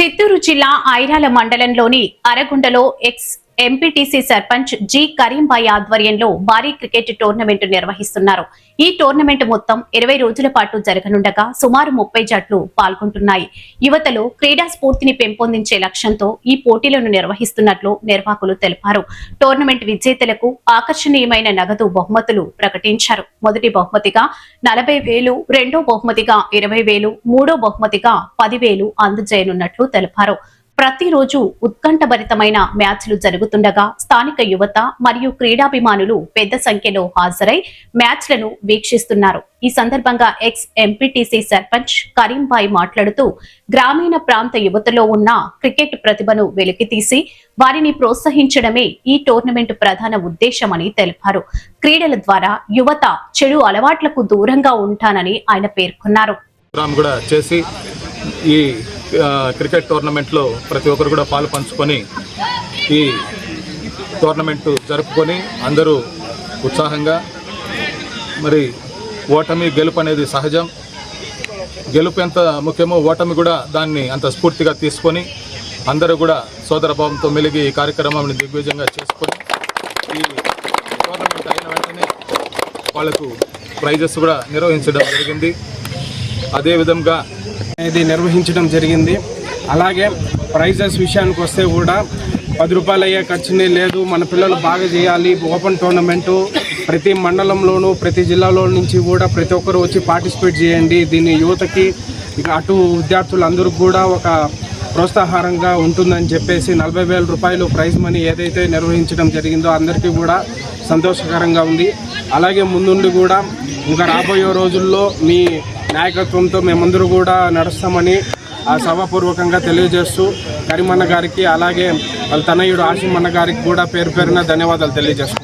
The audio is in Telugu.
చిత్తూరు జిల్లా ఐరాల మండలంలోని అరగుండలో ఎక్స్ ఎంపీటీసీ సర్పంచ్ జి కరీంబాయి ఆధ్వర్యంలో భారీ క్రికెట్ టోర్నమెంట్ నిర్వహిస్తున్నారు. ఈ టోర్నమెంట్ మొత్తం 20 రోజుల పాటు జరగనుండగా సుమారు 30 జట్లు పాల్గొంటున్నాయి. యువతలో క్రీడా స్ఫూర్తిని పెంపొందించే లక్ష్యంతో ఈ పోటీలను నిర్వహిస్తున్నట్లు నిర్వాహకులు తెలిపారు. టోర్నమెంట్ విజేతలకు ఆకర్షణీయమైన నగదు బహుమతులు ప్రకటించారు. మొదటి బహుమతిగా 40,000, రెండో బహుమతిగా 20,000, మూడో బహుమతిగా 10,000 అందజేయనున్నట్లు తెలిపారు. ప్రతిరోజు ఉత్కంఠభరితమైన మ్యాచ్లు జరుగుతుండగా స్థానిక యువత మరియు క్రీడాభిమానులు పెద్ద సంఖ్యలో హాజరై మ్యాచ్లను వీక్షిస్తున్నారు. ఈ సందర్భంగా ఎక్స్ ఎంపీటీసీ సర్పంచ్ కరీంబాయి మాట్లాడుతూ గ్రామీణ ప్రాంత యువతలో ఉన్న క్రికెట్ ప్రతిభను వెలికితీసి వారిని ప్రోత్సహించడమే ఈ టోర్నమెంట్ ప్రధాన ఉద్దేశమని తెలిపారు. క్రీడల ద్వారా యువత చెడు అలవాట్లకు దూరంగా ఉంటానని ఆయన పేర్కొన్నారు. ఈ క్రికెట్ టోర్నమెంట్లో ప్రతి ఒక్కరు కూడా పాలు పంచుకొని ఈ టోర్నమెంటు జరుపుకొని అందరూ ఉత్సాహంగా, మరి ఓటమి గెలుపు అనేది సహజం, గెలుపు ఎంత ముఖ్యమో ఓటమి కూడా దాన్ని అంత స్ఫూర్తిగా తీసుకొని అందరూ కూడా సోదరభావంతో మెలిగి ఈ కార్యక్రమాన్ని దిగ్విజయంగా చేసుకొని ఈ టోర్నమెంట్ అయిన వెంటనే వాళ్లకు ప్రైజెస్ కూడా నిర్వహించడం జరిగింది. అదేవిధంగా ఇది నిర్వహించడం జరిగింది. అలాగే ప్రైజెస్ విషయానికి వస్తే కూడా 10 రూపాయలు అయ్యే ఖర్చునే లేదు. మన పిల్లలు బాగా చేయాలి. ఓపెన్ టోర్నమెంటు ప్రతి మండలంలోనూ ప్రతి జిల్లాలో నుంచి కూడా ప్రతి ఒక్కరు వచ్చి పార్టిసిపేట్ చేయండి. దీన్ని యువతకి ఇక అటు విద్యార్థులందరికీ కూడా ఒక ప్రోత్సాహకరంగా ఉంటుందని చెప్పేసి 40,000 రూపాయలు ప్రైజ్ మనీ ఏదైతే నిర్వహించడం జరిగిందో అందరికీ కూడా సంతోషకరంగా ఉంది. అలాగే ముందుండి కూడా ఇంకా రాబోయే రోజుల్లో మీ నాయకత్వంతో మేమందరూ కూడా నడుస్తామని సభాపూర్వకంగా తెలియజేస్తూ కరీమన్న గారికి అలాగే వాళ్ళ తనయుడు ఆసిమన్న గారికి కూడా పేరు పేరున ధన్యవాదాలు తెలియజేస్తాం.